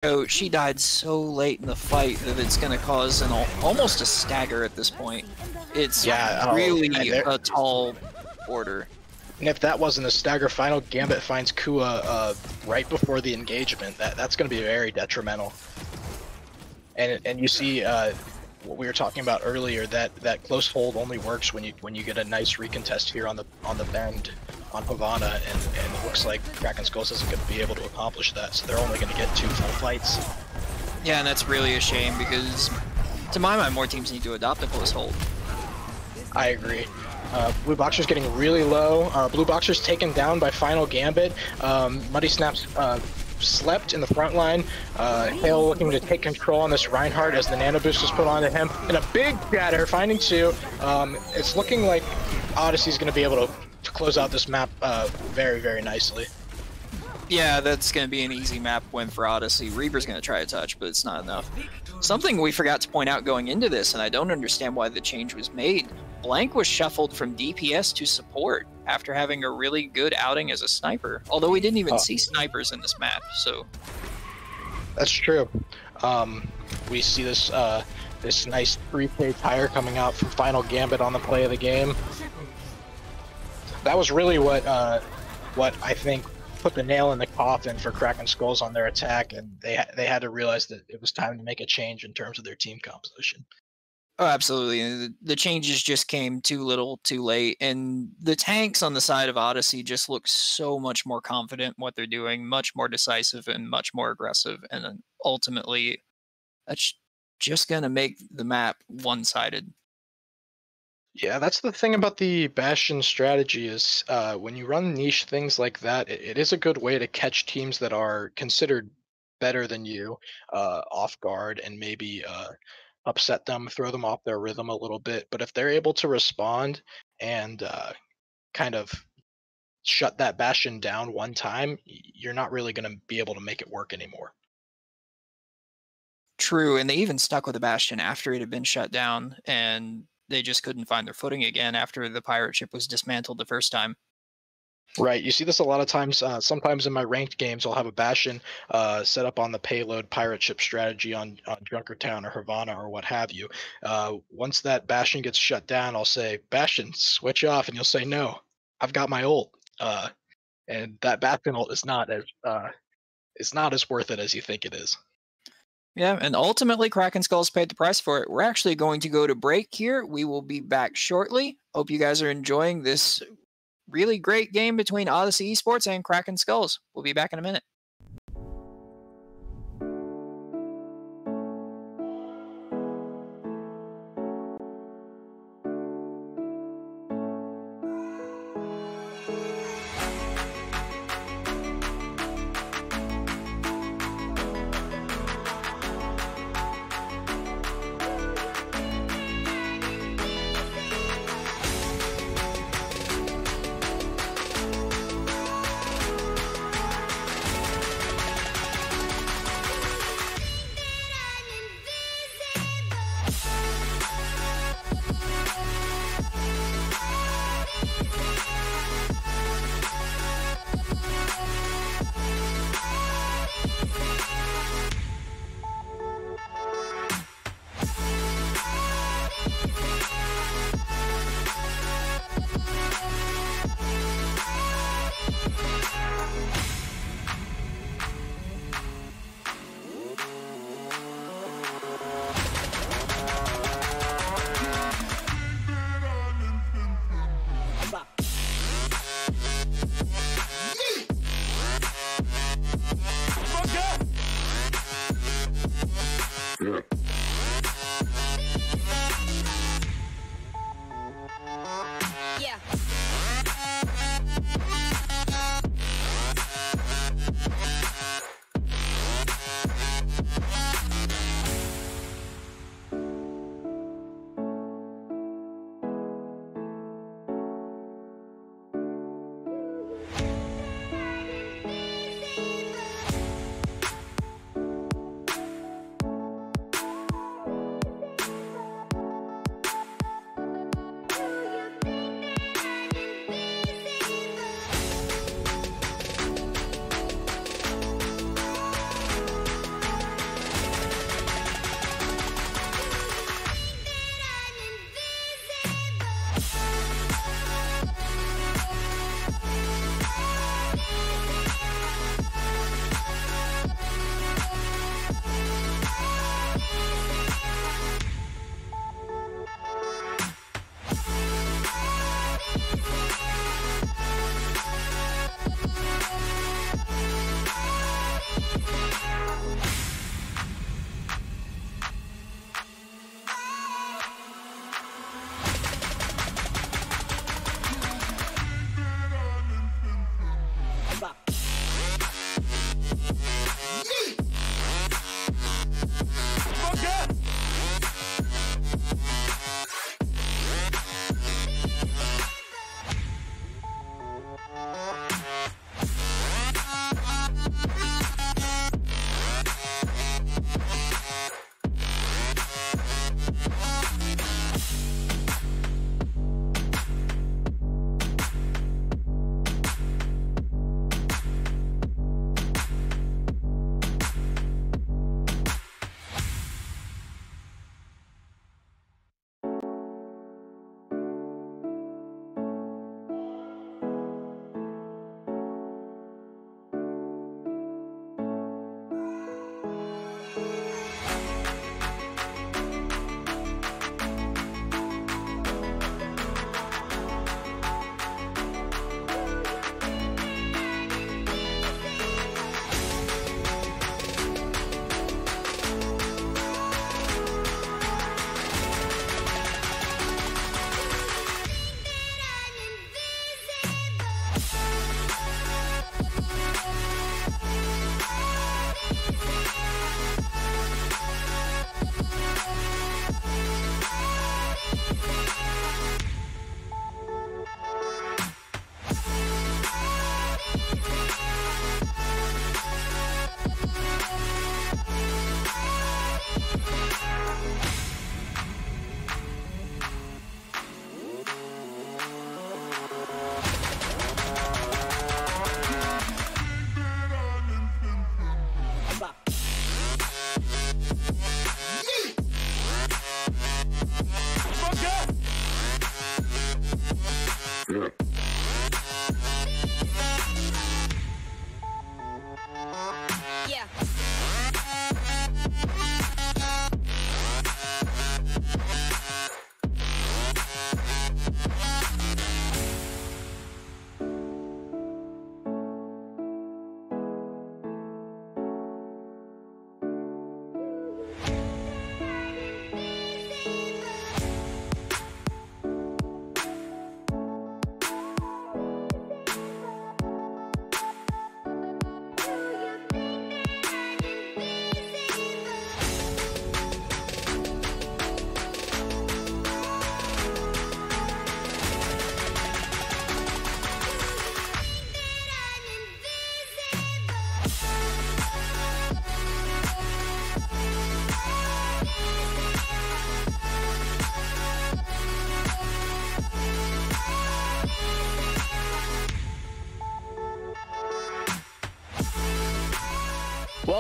So she died so late in the fight that it's going to cause almost a stagger at this point. It's really a tall order. And if that wasn't a stagger, final Gambit finds Kua right before the engagement. That's going to be very detrimental. And you see what we were talking about earlier, that close hold only works when you get a nice recontest here on the bend on Havana, and it looks like Kraken Skulls isn't going to be able to accomplish that, so they're only going to get 2 full fights. Yeah, and that's really a shame because, to my mind, more teams need to adopt a close hold. I agree. Blue Boxer's getting really low. Blue Boxer's taken down by Final Gambit. Muddy Snaps slept in the front line. Hale looking to take control on this Reinhardt as the nano boost is put onto him. And a big shatter, finding 2. It's looking like Odyssey's going to be able to close out this map very, very nicely. Yeah, that's going to be an easy map win for Odyssey. Reaper's going to try a touch, but it's not enough. Something we forgot to point out going into this, and I don't understand why the change was made, Blank was shuffled from DPS to support after having a really good outing as a sniper. Although we didn't even see snipers in this map, so... That's true. We see this this nice 3K tire coming out from Final Gambit on the play of the game. That was really what I think put the nail in the coffin for Kraken Skulls on their attack, and they had to realize that it was time to make a change in terms of their team composition. Oh, absolutely. The changes just came too little, too late, and the tanks on the side of Odyssey just look so much more confident in what they're doing, much more decisive and much more aggressive, and ultimately, that's just going to make the map one-sided. Yeah, that's the thing about the Bastion strategy is when you run niche things like that, it is a good way to catch teams that are considered better than you off guard and maybe upset them, throw them off their rhythm a little bit. But if they're able to respond and kind of shut that Bastion down one time, you're not really going to be able to make it work anymore. True, and they even stuck with the Bastion after it had been shut down, and they just couldn't find their footing again after the pirate ship was dismantled the first time. Right, you see this a lot of times. Sometimes in my ranked games, I'll have a Bastion set up on the payload pirate ship strategy on Junkertown or Havana or what have you. Once that Bastion gets shut down, I'll say, Bastion, switch off, and you'll say, no, I've got my ult. And that Bastion ult is not as worth it as you think it is. Yeah, and ultimately, Kraken Skulls paid the price for it. We're actually going to go to break here. We will be back shortly. Hope you guys are enjoying this really great game between Odyssey Esports and Kraken Skulls. We'll be back in a minute.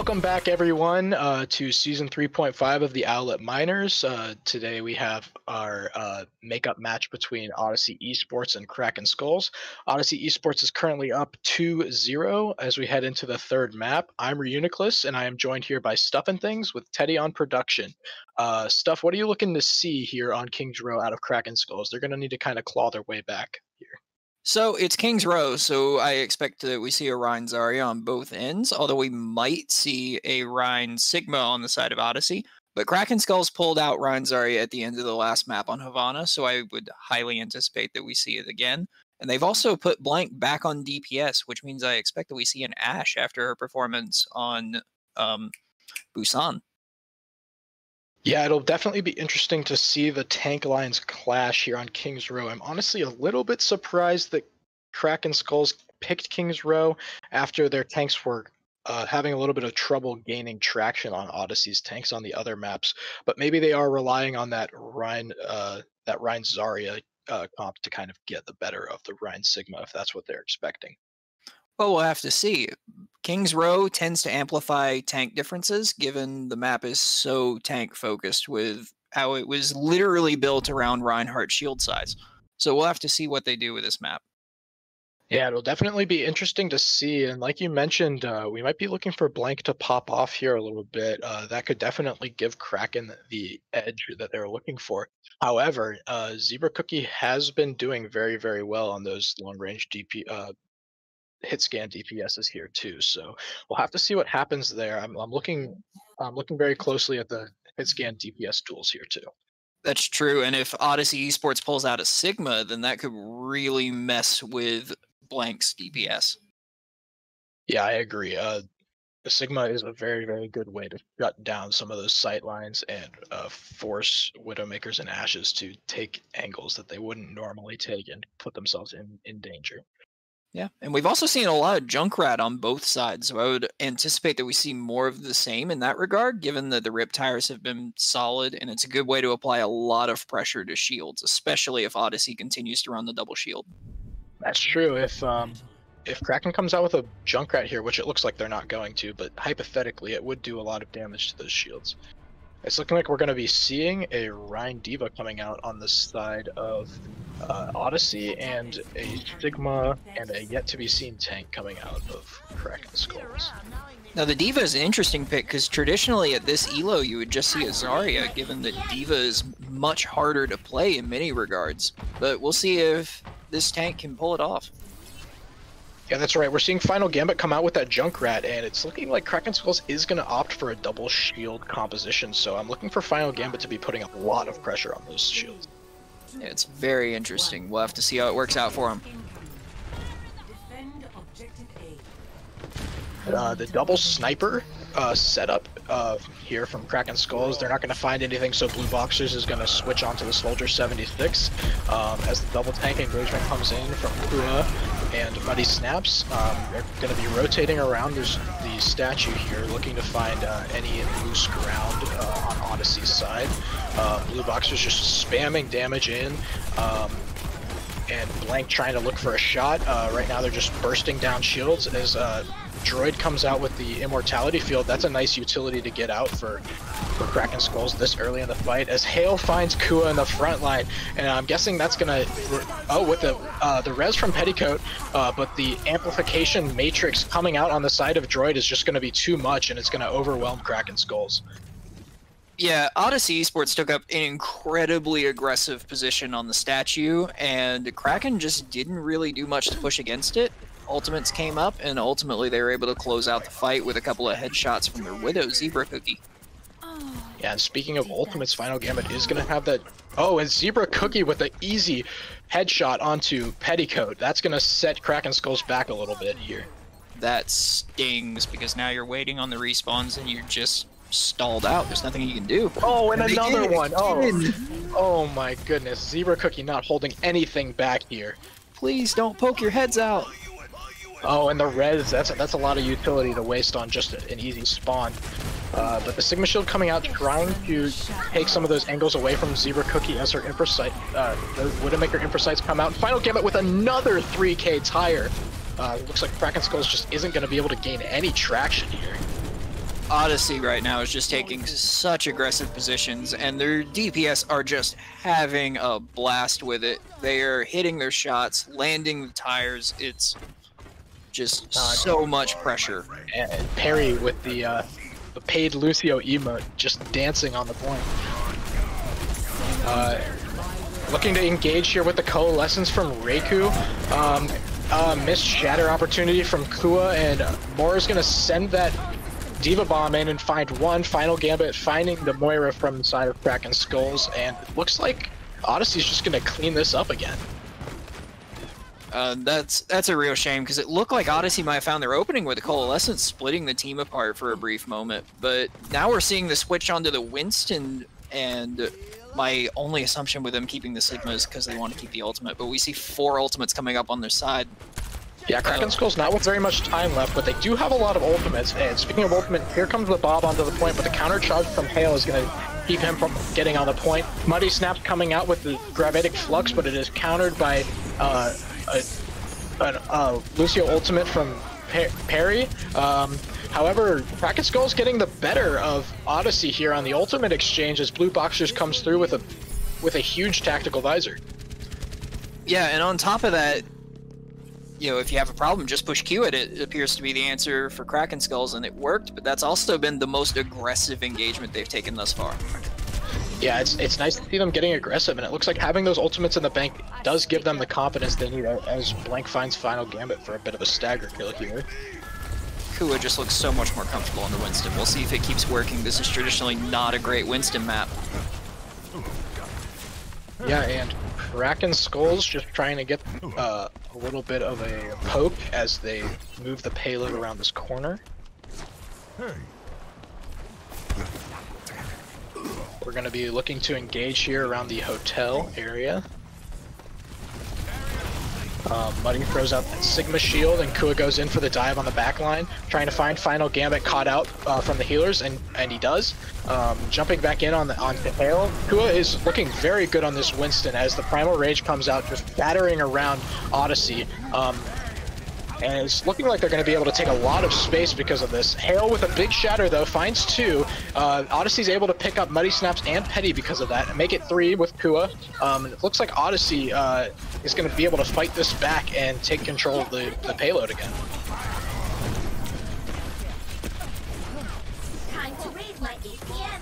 Welcome back, everyone, to Season 3.5 of the Owlet Miners. Today we have our makeup match between Odyssey Esports and Kraken Skulls. Odyssey Esports is currently up 2-0 as we head into the third map. I'm Reuniclus, and I am joined here by StuffNThangs with Teddy on production. Stuff, what are you looking to see here on King's Row out of Kraken Skulls? They're going to need to kind of claw their way back here. So it's King's Row, so I expect that we see a Rhine Zarya on both ends, although we might see a Rhine Sigma on the side of Odyssey. But Kraken Skulls pulled out Rhine Zarya at the end of the last map on Havana, so I would highly anticipate that we see it again. And they've also put Blank back on DPS, which means I expect that we see an Ashe after her performance on Busan. Yeah, it'll definitely be interesting to see the tank lines clash here on King's Row. I'm honestly a little bit surprised that Kraken Skulls picked King's Row after their tanks were having a little bit of trouble gaining traction on Odyssey's tanks on the other maps. But maybe they are relying on that Rhine Zarya comp to kind of get the better of the Rhine Sigma, if that's what they're expecting. Well, we'll have to see. King's Row tends to amplify tank differences, given the map is so tank-focused with how it was literally built around Reinhardt's shield size. So we'll have to see what they do with this map. Yeah, it'll definitely be interesting to see. And like you mentioned, we might be looking for Blank to pop off here a little bit. That could definitely give Kraken the edge that they're looking for. However, Zebra Cookie has been doing very, very well on those long-range hit scan DPSs here too. So we'll have to see what happens there. I'm looking very closely at the hit scan DPS tools here too. That's true. And if Odyssey Esports pulls out a Sigma, then that could really mess with Blank's DPS. Yeah, I agree. The Sigma is a very, very good way to shut down some of those sight lines and force Widowmakers and Ashes to take angles that they wouldn't normally take and put themselves in danger. Yeah, and we've also seen a lot of Junkrat on both sides, so I would anticipate that we see more of the same in that regard, given that the Rip Tires have been solid, and it's a good way to apply a lot of pressure to shields, especially if Odyssey continues to run the double shield. That's true. If Kraken comes out with a Junkrat here, which it looks like they're not going to, but hypothetically it would do a lot of damage to those shields. It's looking like we're going to be seeing a Rhine Diva coming out on the side of Odyssey, and a Sigma and a yet-to-be-seen tank coming out of Kraken Skulls. Now, the Diva is an interesting pick, because traditionally at this elo you would just see a Zarya, given that Diva is much harder to play in many regards. But we'll see if this tank can pull it off. Yeah, that's right. We're seeing Final Gambit come out with that Junkrat, and it's looking like Kraken Skulls is going to opt for a double shield composition, so I'm looking for Final Gambit to be putting a lot of pressure on those shields. Yeah, it's very interesting. We'll have to see how it works out for him. The double sniper setup here from Kraken Skulls, they're not going to find anything, so Blue Boxers is going to switch onto the Soldier 76 as the double tank engagement comes in from Kua and Muddy Snaps. They're going to be rotating around the statue here, looking to find any loose ground on Odyssey's side. Blue Boxers just spamming damage in, and Blank trying to look for a shot. Right now they're just bursting down shields as Droid comes out with the Immortality Field. That's a nice utility to get out for Kraken Skulls this early in the fight, as Hale finds Kua in the front line, and I'm guessing that's gonna with the res from Petticoat, but the amplification matrix coming out on the side of Droid is just gonna be too much, and it's gonna overwhelm Kraken Skulls. Yeah, Odyssey Esports took up an incredibly aggressive position on the statue, and Kraken just didn't really do much to push against it. Ultimates came up, and ultimately they were able to close out the fight with a couple of headshots from their Widow Zebra Cookie. Yeah, and speaking of ultimates, Final Gambit is going to have that... Oh, and Zebra Cookie with an easy headshot onto Petticoat. That's going to set Kraken Skulls back a little bit here. That stings, because now you're waiting on the respawns and you're just stalled out. There's nothing you can do. Oh, and another one! Oh my goodness. Zebra Cookie not holding anything back here. Please don't poke your heads out. Oh, and the res, that's a lot of utility to waste on just an easy spawn. But the Sigma Shield coming out, trying to take some of those angles away from Zebra Cookie as her Infrasight, the Widowmaker Infrasights come out. Final Gambit with another 3k tire. Looks like Kraken Skulls just isn't going to be able to gain any traction here. Odyssey right now is just taking such aggressive positions, and their DPS are just having a blast with it. They are hitting their shots, landing the tires. It's just so much pressure. And Perry with the paid Lucio emote just dancing on the point. Looking to engage here with the coalescence from Reiku. Missed shatter opportunity from Kua, and Mora's gonna send that Diva Bomb in and find one final gambit, finding the Moira from the side of Kraken Skulls, and it looks like Odyssey's just gonna clean this up again. That's a real shame, because it looked like Odyssey might have found their opening with the Coalescence splitting the team apart for a brief moment, but now we're seeing the switch onto the Winston, and my only assumption with them keeping the Sigma is because they want to keep the ultimate, but we see 4 ultimates coming up on their side. Yeah, Kraken Skull's not with very much time left, but they do have a lot of ultimates. And speaking of ultimate, here comes the Bob onto the point, but the counter charge from Hale is going to keep him from getting on the point. Muddy Snap's coming out with the Gravitic Flux, but it is countered by Lucio ultimate from Perry. However, Kraken Skull's getting the better of Odyssey here on the ultimate exchange as Blue Boxers comes through with a huge tactical visor. Yeah, and on top of that, you know, if you have a problem, just push Q at it. It appears to be the answer for Kraken Skulls, and it worked, but that's also been the most aggressive engagement they've taken thus far. Yeah, it's nice to see them getting aggressive, and it looks like having those ultimates in the bank does give them the confidence they need as Blank finds final gambit for a bit of a stagger kill here. Kua just looks so much more comfortable on the Winston. We'll see if it keeps working. This is traditionally not a great Winston map. Yeah, and Kraken Skulls just trying to get a little bit of a poke as they move the payload around this corner. We're going to be looking to engage here around the hotel area. Muddy throws out that Sigma shield, and Kua goes in for the dive on the back line, trying to find final gambit caught out from the healers, and he does. Jumping back in onto Hale. Kua is looking very good on this Winston as the Primal Rage comes out, just battering around Odyssey. And it's looking like they're going to be able to take a lot of space because of this. Hale with a big shatter though, finds 2. Odyssey's able to pick up Muddy Snaps and Petty because of that, and make it 3 with Kua. It looks like Odyssey is going to be able to fight this back and take control of the payload again. Time to raise my APM.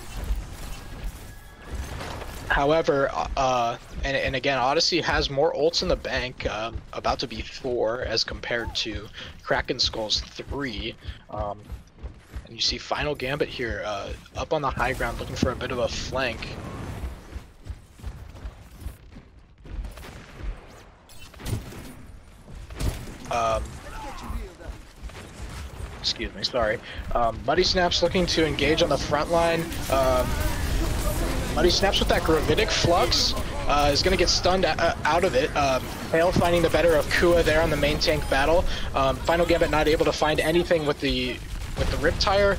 However, and again, Odyssey has more ults in the bank, about to be 4 as compared to Kraken Skull's 3. And you see Final Gambit here, up on the high ground looking for a bit of a flank. Excuse me, sorry. Muddy Snaps looking to engage on the front line. Muddy Snaps with that Gravitic Flux is going to get stunned out of it. Hale finding the better of Kua there on the main tank battle. Final Gambit not able to find anything with the Riptire.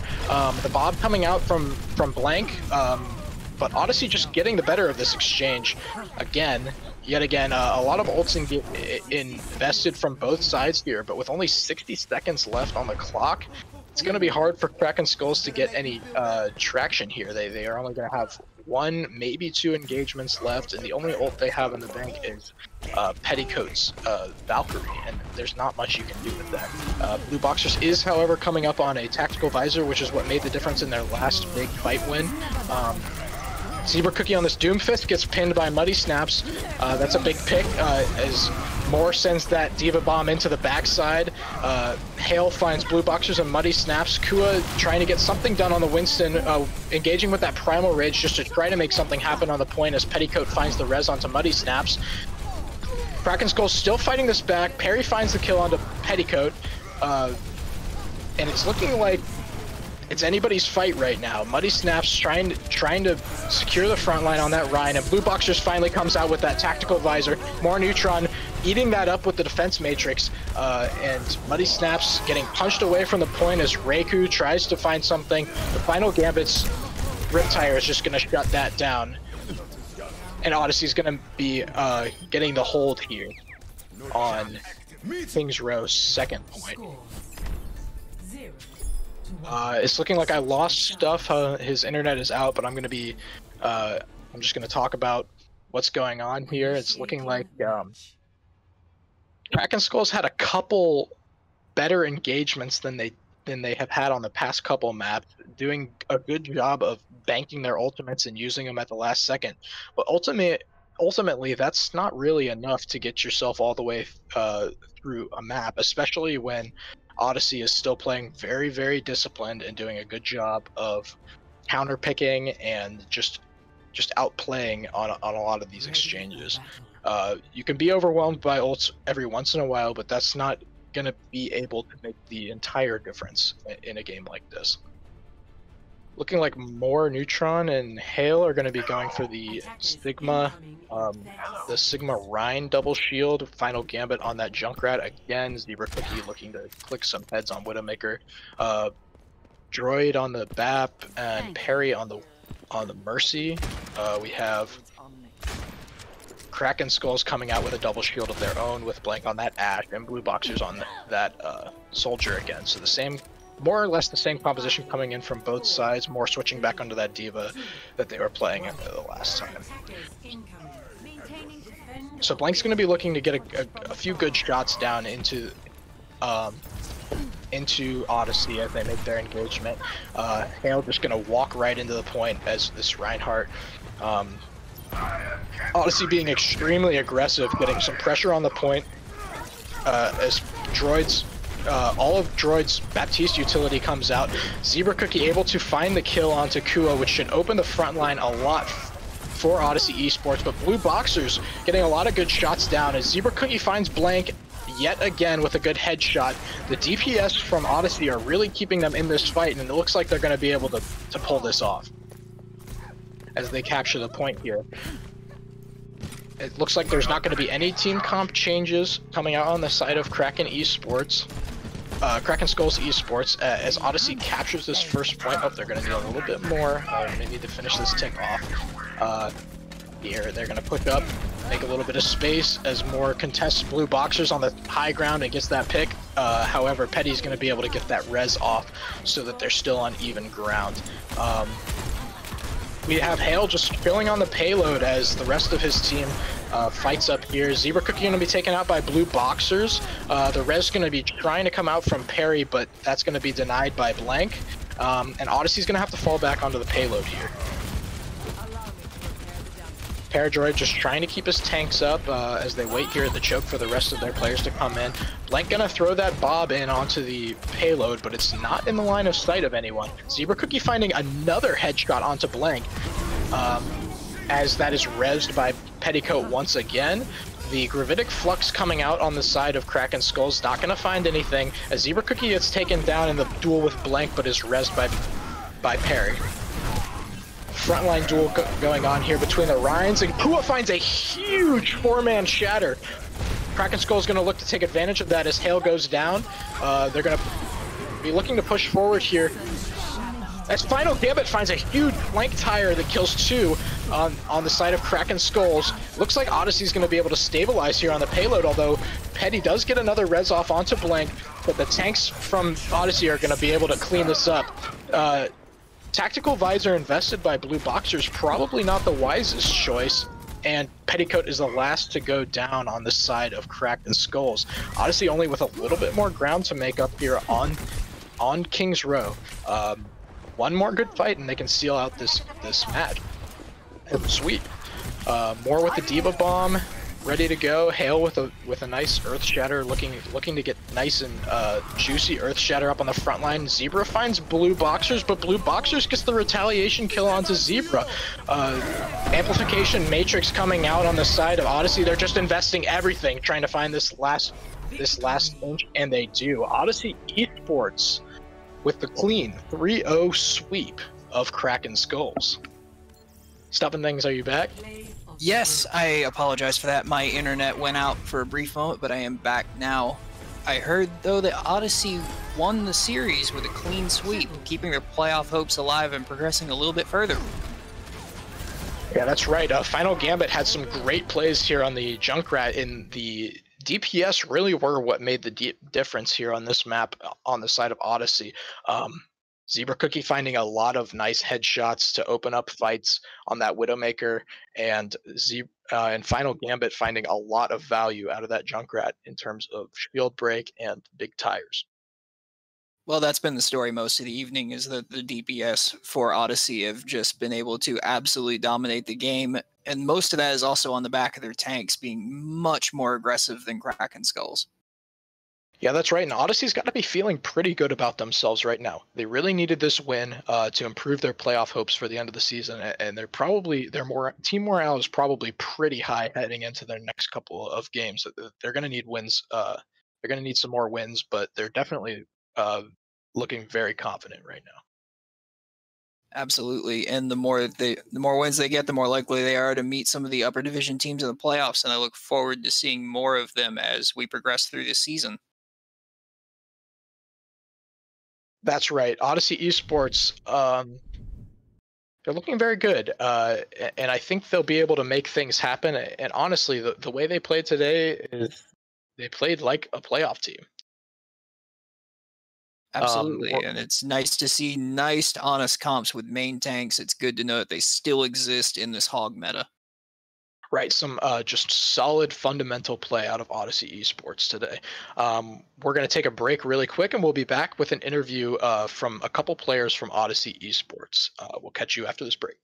The Bob coming out from Blank, but Odyssey just getting the better of this exchange. Yet again, a lot of ults invested from both sides here, but with only 60 seconds left on the clock, it's going to be hard for Kraken Skulls to get any traction here. They are only going to have 1, maybe 2 engagements left, and the only ult they have in the bank is Petticoat's Valkyrie, and there's not much you can do with that. Blue Boxers is, however, coming up on a tactical visor, which is what made the difference in their last big fight win. Zebra Cookie on this Doomfist gets pinned by Muddy Snaps. That's a big pick as Moore sends that Diva Bomb into the backside. Hale finds Blue Boxers and Muddy Snaps. Kua trying to get something done on the Winston, engaging with that Primal Rage just to try to make something happen on the point as Petticoat finds the res onto Muddy Snaps. Kraken Skull still fighting this back. Perry finds the kill onto Petticoat. And it's looking like it's anybody's fight right now. Muddy Snaps trying to secure the front line on that Rhine, and Blue Boxers finally comes out with that tactical visor. More Neutron eating that up with the defense matrix, and Muddy Snaps getting punched away from the point as Reiku tries to find something. The Final Gambit's Riptire is just going to shut that down, and Odyssey's going to be getting the hold here on King's Row's second point. It's looking like I lost Stuff. His internet is out, but I'm gonna be, I'm just gonna talk about what's going on here. It's looking like Kraken Skulls had a couple better engagements than they have had on the past couple maps, doing a good job of banking their ultimates and using them at the last second. But ultimately, that's not really enough to get yourself all the way through a map, especially when Odyssey is still playing very, very disciplined and doing a good job of counterpicking and just outplaying on a lot of these exchanges. You can be overwhelmed by ults every once in a while, but that's not going to be able to make the entire difference in a game like this. Looking like more Neutron and Hale are going to be going for the Sigma Rhine double shield final gambit on that Junkrat. Again, Zebra Cookie looking to click some heads on Widowmaker. Droid on the BAP and Perry on the Mercy. We have Kraken Skulls coming out with a double shield of their own with Blank on that Ash and Blue Boxers on that Soldier again. So the same, more or less the same composition coming in from both sides, more switching back onto that Diva that they were playing the last time. So Blank's going to be looking to get a few good shots down into Odyssey as they make their engagement. Hale just going to walk right into the point as this Reinhardt. Odyssey being extremely aggressive, getting some pressure on the point as Droid's, all of Droid's Baptiste utility comes out. Zebra Cookie able to find the kill onto Kua, which should open the front line a lot for Odyssey Esports, but Blue Boxers getting a lot of good shots down as Zebra Cookie finds Blank yet again with a good headshot. The DPS from Odyssey are really keeping them in this fight, and it looks like they're going to be able to pull this off as they capture the point here. It looks like there's not going to be any team comp changes coming out on the side of Kraken Esports. Kraken Skulls Esports, as Odyssey captures this first point. Oh, they're going to need a little bit more. They need to finish this tick off. Here, they're going to push up, make a little bit of space as more contests Blue Boxers on the high ground and gets that pick. However, Petty's going to be able to get that res off so that they're still on even ground. We have Hale just filling on the payload as the rest of his team fights up here. Zebra Cookie going to be taken out by Blue Boxers. The res going to be trying to come out from Perry, but that's going to be denied by Blank. And Odyssey's going to have to fall back onto the payload here. Paradroid just trying to keep his tanks up as they wait here at the choke for the rest of their players to come in. Blank gonna throw that Bob in onto the payload, but it's not in the line of sight of anyone. Zebra Cookie finding another headshot onto Blank as that is rezzed by Petticoat once again. The Gravitic Flux coming out on the side of Kraken Skulls, not gonna find anything as Zebra Cookie gets taken down in the duel with Blank, but is rezzed by Perry. Frontline duel going on here between the Ryans, and Kua finds a huge four-man shatter. Kraken Skull's going to look to take advantage of that as Hale goes down. They're going to be looking to push forward here. As Final Gambit finds a huge flank tire that kills two on the side of Kraken Skulls. Looks like Odyssey's going to be able to stabilize here on the payload, although Petty does get another res off onto Blank, but the tanks from Odyssey are going to be able to clean this up. Tactical Visor invested by Blue Boxers, probably not the wisest choice, and Petticoat is the last to go down on the side of Kraken Skulls. Odyssey only with a little bit more ground to make up here on King's Row. One more good fight and they can seal out this match. Sweet. More with the Diva Bomb ready to go. Hale with a nice Earth Shatter, looking to get nice and juicy Earth Shatter up on the front line. Zebra finds Blue Boxers, but Blue Boxers gets the retaliation kill onto Zebra. Amplification Matrix coming out on the side of Odyssey. They're just investing everything, trying to find this last inch, and they do. Odyssey Esports with the clean 3-0 sweep of Kraken Skulls. StuffNThangs, are you back? Yes, I apologize for that. My internet went out for a brief moment, but I am back now. I heard, though, that Odyssey won the series with a clean sweep, keeping their playoff hopes alive and progressing a little bit further. Yeah, that's right. Final Gambit had some great plays here on the Junkrat, and the DPS really were what made the difference here on this map on the side of Odyssey. Zebra Cookie finding a lot of nice headshots to open up fights on that Widowmaker, and and Final Gambit finding a lot of value out of that Junkrat in terms of shield break and big tires. Well, that's been the story most of the evening, is that the DPS for Odyssey have just been able to absolutely dominate the game, and most of that is also on the back of their tanks being much more aggressive than Kraken Skulls. Yeah, that's right. And Odyssey's got to be feeling pretty good about themselves right now. They really needed this win to improve their playoff hopes for the end of the season, and team morale is probably pretty high heading into their next couple of games. They're going to need wins. They're going to need some more wins, but they're definitely looking very confident right now. Absolutely, and the more wins they get, the more likely they are to meet some of the upper division teams in the playoffs. And I look forward to seeing more of them as we progress through this season. That's right. Odyssey Esports, they're looking very good, and I think they'll be able to make things happen. And honestly, the way they played today is they played like a playoff team. Absolutely, and it's nice to see nice, honest comps with main tanks. It's good to know that they still exist in this hog meta. Right, some just solid fundamental play out of Odyssey Esports today. We're going to take a break really quick, and we'll be back with an interview from a couple players from Odyssey Esports. We'll catch you after this break.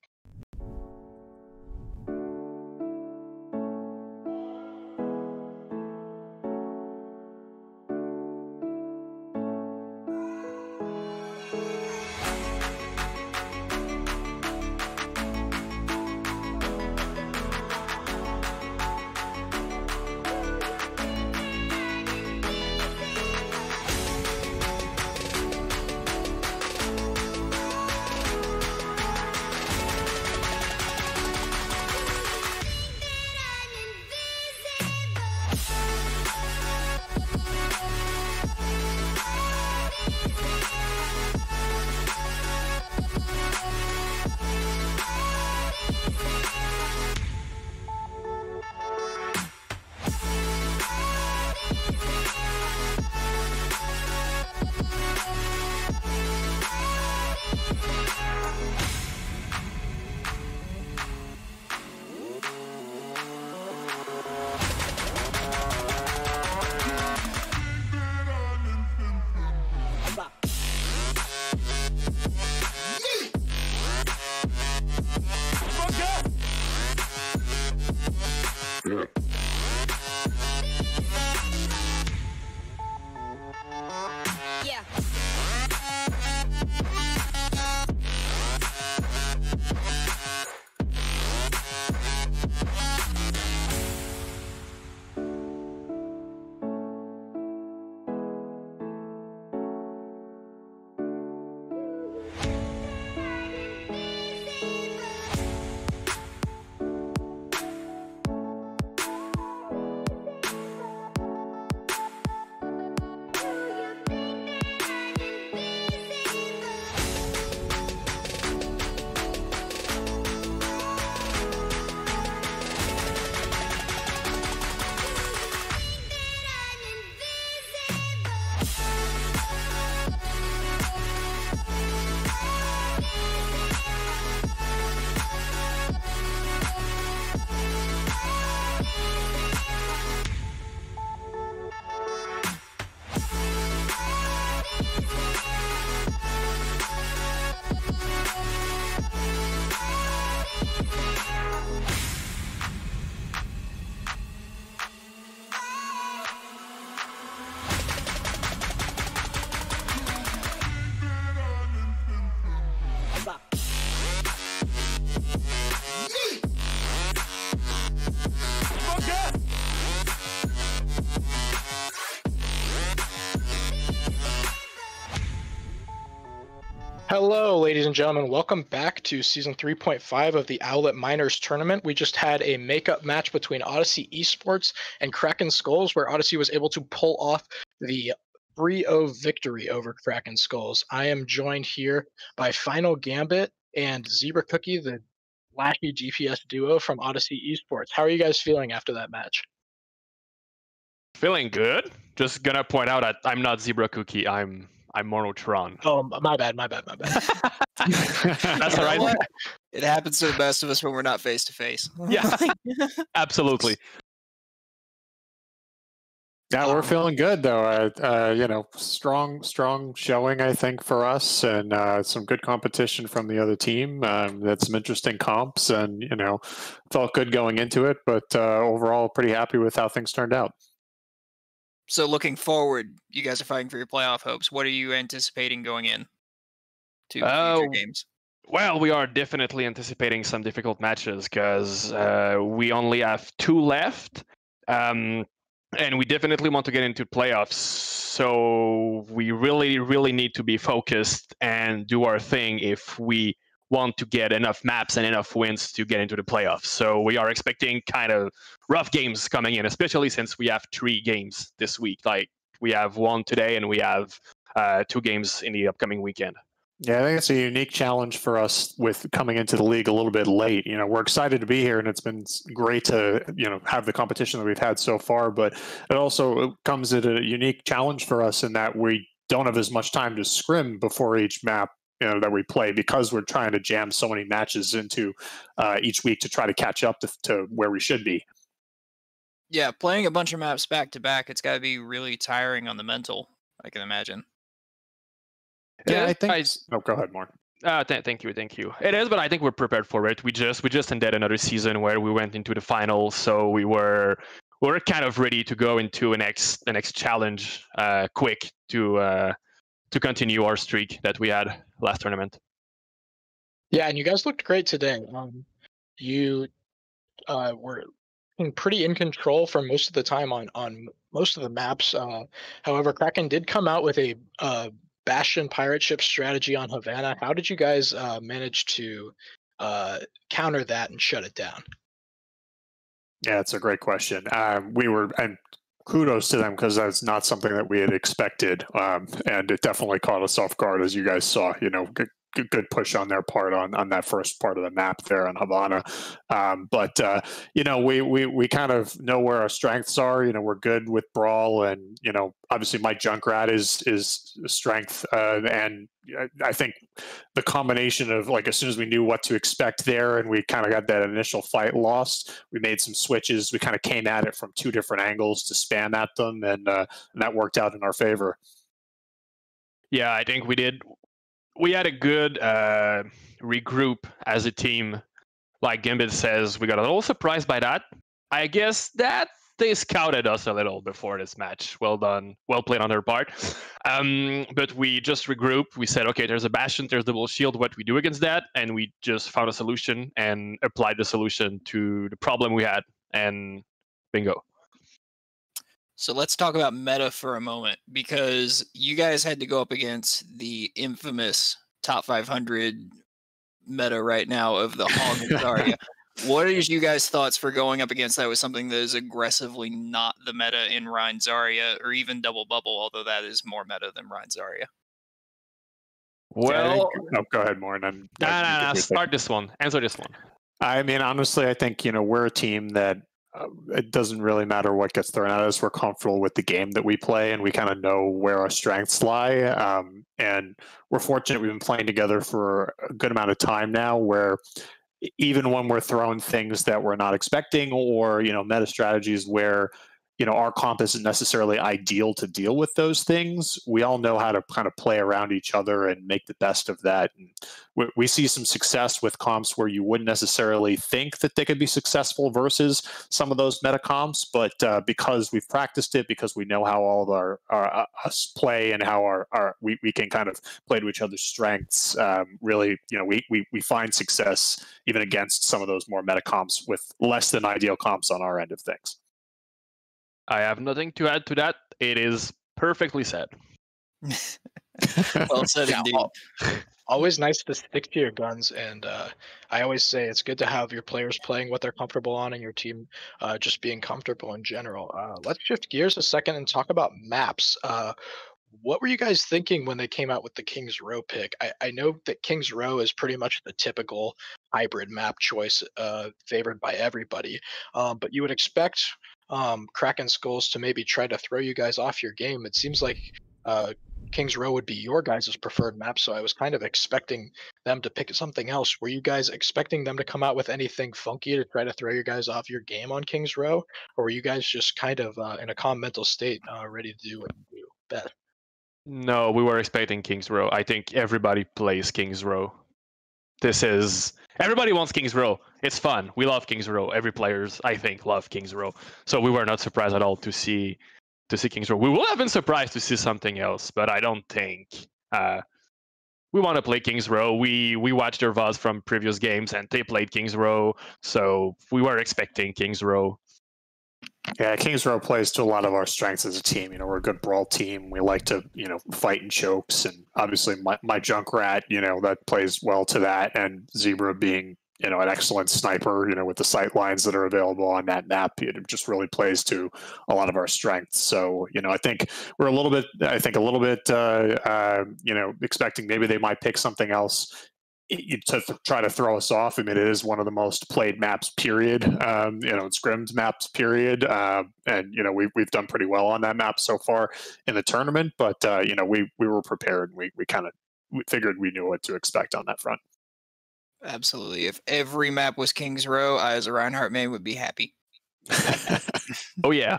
Hello, ladies and gentlemen. Welcome back to Season 3.5 of the Owlet Minors Tournament. We just had a makeup match between Odyssey Esports and Kraken Skulls, where Odyssey was able to pull off the 3-0 victory over Kraken Skulls. I am joined here by Final Gambit and Zebra Cookie, the flashy DPS duo from Odyssey Esports. How are you guys feeling after that match? Feeling good. Just gonna point out I'm not Zebra Cookie. I'm I'm Monotron. Oh, my bad. That's all right. It happens to the best of us when we're not face to face. Yeah, absolutely. Yeah, we're feeling good though. Strong showing, I think, for us, and some good competition from the other team. Had some interesting comps, and felt good going into it. But overall, pretty happy with how things turned out. So looking forward, you guys are fighting for your playoff hopes. What are you anticipating going in to future games? Well, we are definitely anticipating some difficult matches because we only have 2 left. And we definitely want to get into playoffs. So we really, really need to be focused and do our thing if we want to get enough maps and enough wins to get into the playoffs. So we are expecting kind of rough games coming in, especially since we have 3 games this week. Like we have 1 today and we have 2 games in the upcoming weekend. Yeah, I think it's a unique challenge for us with coming into the league a little bit late. We're excited to be here, and it's been great to have the competition that we've had so far. But it also comes at a unique challenge for us in that we don't have as much time to scrim before each map that we play, because we're trying to jam so many matches into each week to try to catch up to where we should be. Yeah, playing a bunch of maps back to back, it's got to be really tiring on the mental, I can imagine. Yeah, I think. Go ahead, Mark. Thank you. It is, but I think we're prepared for it. We just ended another season where we went into the finals, so we're kind of ready to go into the next challenge quick to continue our streak that we had last tournament. Yeah, and you guys looked great today. You were pretty in control for most of the time on most of the maps. However, Kraken did come out with a Bastion pirate ship strategy on Havana. How did you guys manage to counter that and shut it down? Yeah, it's a great question. And kudos to them, because that's not something that we had expected, and it definitely caught us off guard, as you guys saw. Good push on their part on that first part of the map there on Havana. We kind of know where our strengths are. We're good with Brawl, and obviously Mike Junkrat is strength, and I think the combination of, like, as soon as we knew what to expect there, and we kind of got that initial fight lost, we made some switches. We kind of came at it from 2 different angles to spam at them, and that worked out in our favor. Yeah, I think we did. We had a good regroup as a team. Like Gambit says, we got a little surprised by that. I guess that they scouted us a little before this match. Well done. Well played on their part. But we just regrouped. We said, okay, there's a Bastion, there's double shield. What do we do against that? And we just found a solution and applied the solution to the problem we had. And bingo. So let's talk about meta for a moment, because you guys had to go up against the infamous top 500 meta right now of the Hog and Zarya. What is you guys' thoughts for going up against that with something that is aggressively not the meta in Rhine Zarya, or even Double Bubble, although that is more meta than Rhine Zarya? Well, go ahead, more. And nah, start this one. Answer this one. I mean, honestly, I think we're a team that it doesn't really matter what gets thrown at us. We're comfortable with the game that we play, and we kind of know where our strengths lie. And we're fortunate we've been playing together for a good amount of time now, where even when we're throwing things that we're not expecting, or meta strategies where our comp isn't necessarily ideal to deal with those things, we all know how to kind of play around each other and make the best of that. And we see some success with comps where you wouldn't necessarily think that they could be successful versus some of those meta comps, but because we've practiced it, because we know how all of our us play, and how we can kind of play to each other's strengths, really, we find success even against some of those more meta comps with less than ideal comps on our end of things. I have nothing to add to that. It is perfectly said. Well said, indeed. Always nice to stick to your guns, and I always say it's good to have your players playing what they're comfortable on, and your team just being comfortable in general. Let's shift gears a second and talk about maps. What were you guys thinking when they came out with the King's Row pick? I know that King's Row is pretty much the typical hybrid map choice favored by everybody, but you would expect Kraken Skulls to maybe try to throw you guys off your game. It seems like Kings Row would be your guys' preferred map, so I was kind of expecting them to pick something else. Were you guys expecting them to come out with anything funky to try to throw your guys off your game on Kings Row, or were you guys just kind of in a calm mental state, ready to do what you do best? No, we were expecting Kings Row. I think everybody plays Kings Row. Everybody wants Kings Row. It's fun. We love Kings Row. Every players, I think, love Kings Row. So we were not surprised at all to see Kings Row. We would have been surprised to see something else, but I don't think we want to play Kings Row. We watched their VODs from previous games, and they played Kings Row, so we were expecting Kings Row. Yeah, Kings Row plays to a lot of our strengths as a team. You know, we're a good brawl team. We like to, you know, fight in chokes, and obviously my Junkrat, you know, that plays well to that. And Zebra being, you know, an excellent sniper, you know, with the sight lines that are available on that map, it just really plays to a lot of our strengths. So, you know, I think we're a little bit, you know, expecting maybe they might pick something else to try to throw us off. I mean, it is one of the most played maps, period. You know, it's Scrim's maps, period. And, you know, we've done pretty well on that map so far in the tournament. But, you know, we were prepared. We figured we knew what to expect on that front. Absolutely. If every map was Kings Row, I, as a Reinhardt main, would be happy. Oh, yeah.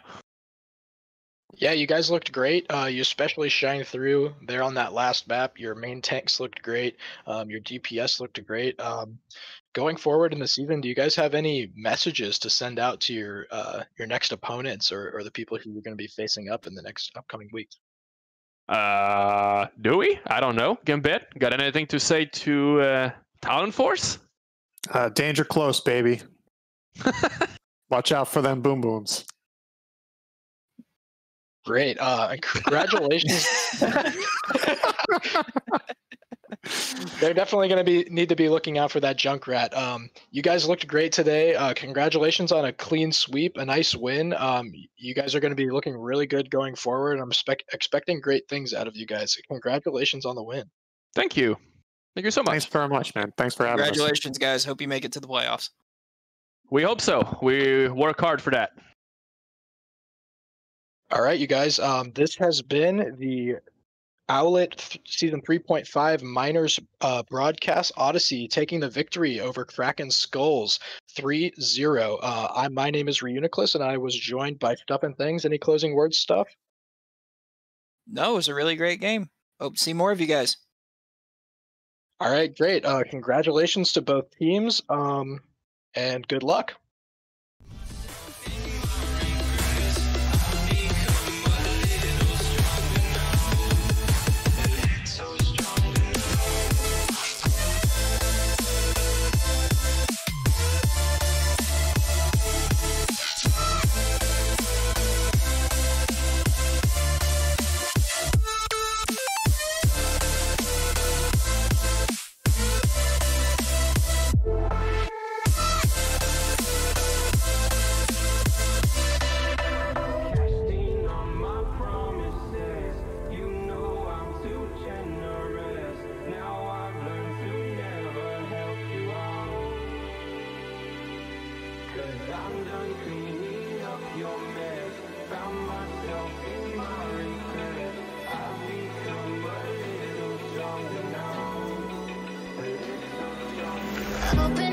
Yeah, you guys looked great. You especially shined through there on that last map. Your main tanks looked great. Your DPS looked great. Going forward in the season, do you guys have any messages to send out to your next opponents or the people who you're going to be facing up in the next upcoming weeks? Do we? I don't know. Gambit, got anything to say to Talon Force? Danger close, baby. Watch out for them boom booms. Great. Congratulations. They're definitely going to need to be looking out for that Junkrat. You guys looked great today. Congratulations on a clean sweep, a nice win. You guys are going to be looking really good going forward. I'm expecting great things out of you guys. Congratulations on the win. Thank you. Thank you so much. Thanks very much, man. Thanks for having us. Congratulations, guys. Hope you make it to the playoffs. We hope so. We work hard for that. All right, you guys. This has been the Owlet Season 3.5 Minors broadcast. Odyssey taking the victory over Kraken Skulls 3-0. My name is Reuniclus, and I was joined by StuffNThangs. Any closing words, Stuff? No, it was a really great game. Hope to see more of you guys. All right, great. Congratulations to both teams, and good luck. I'm done cleaning up your mess. Found myself in my regret. I've become a little stronger now. A little stronger.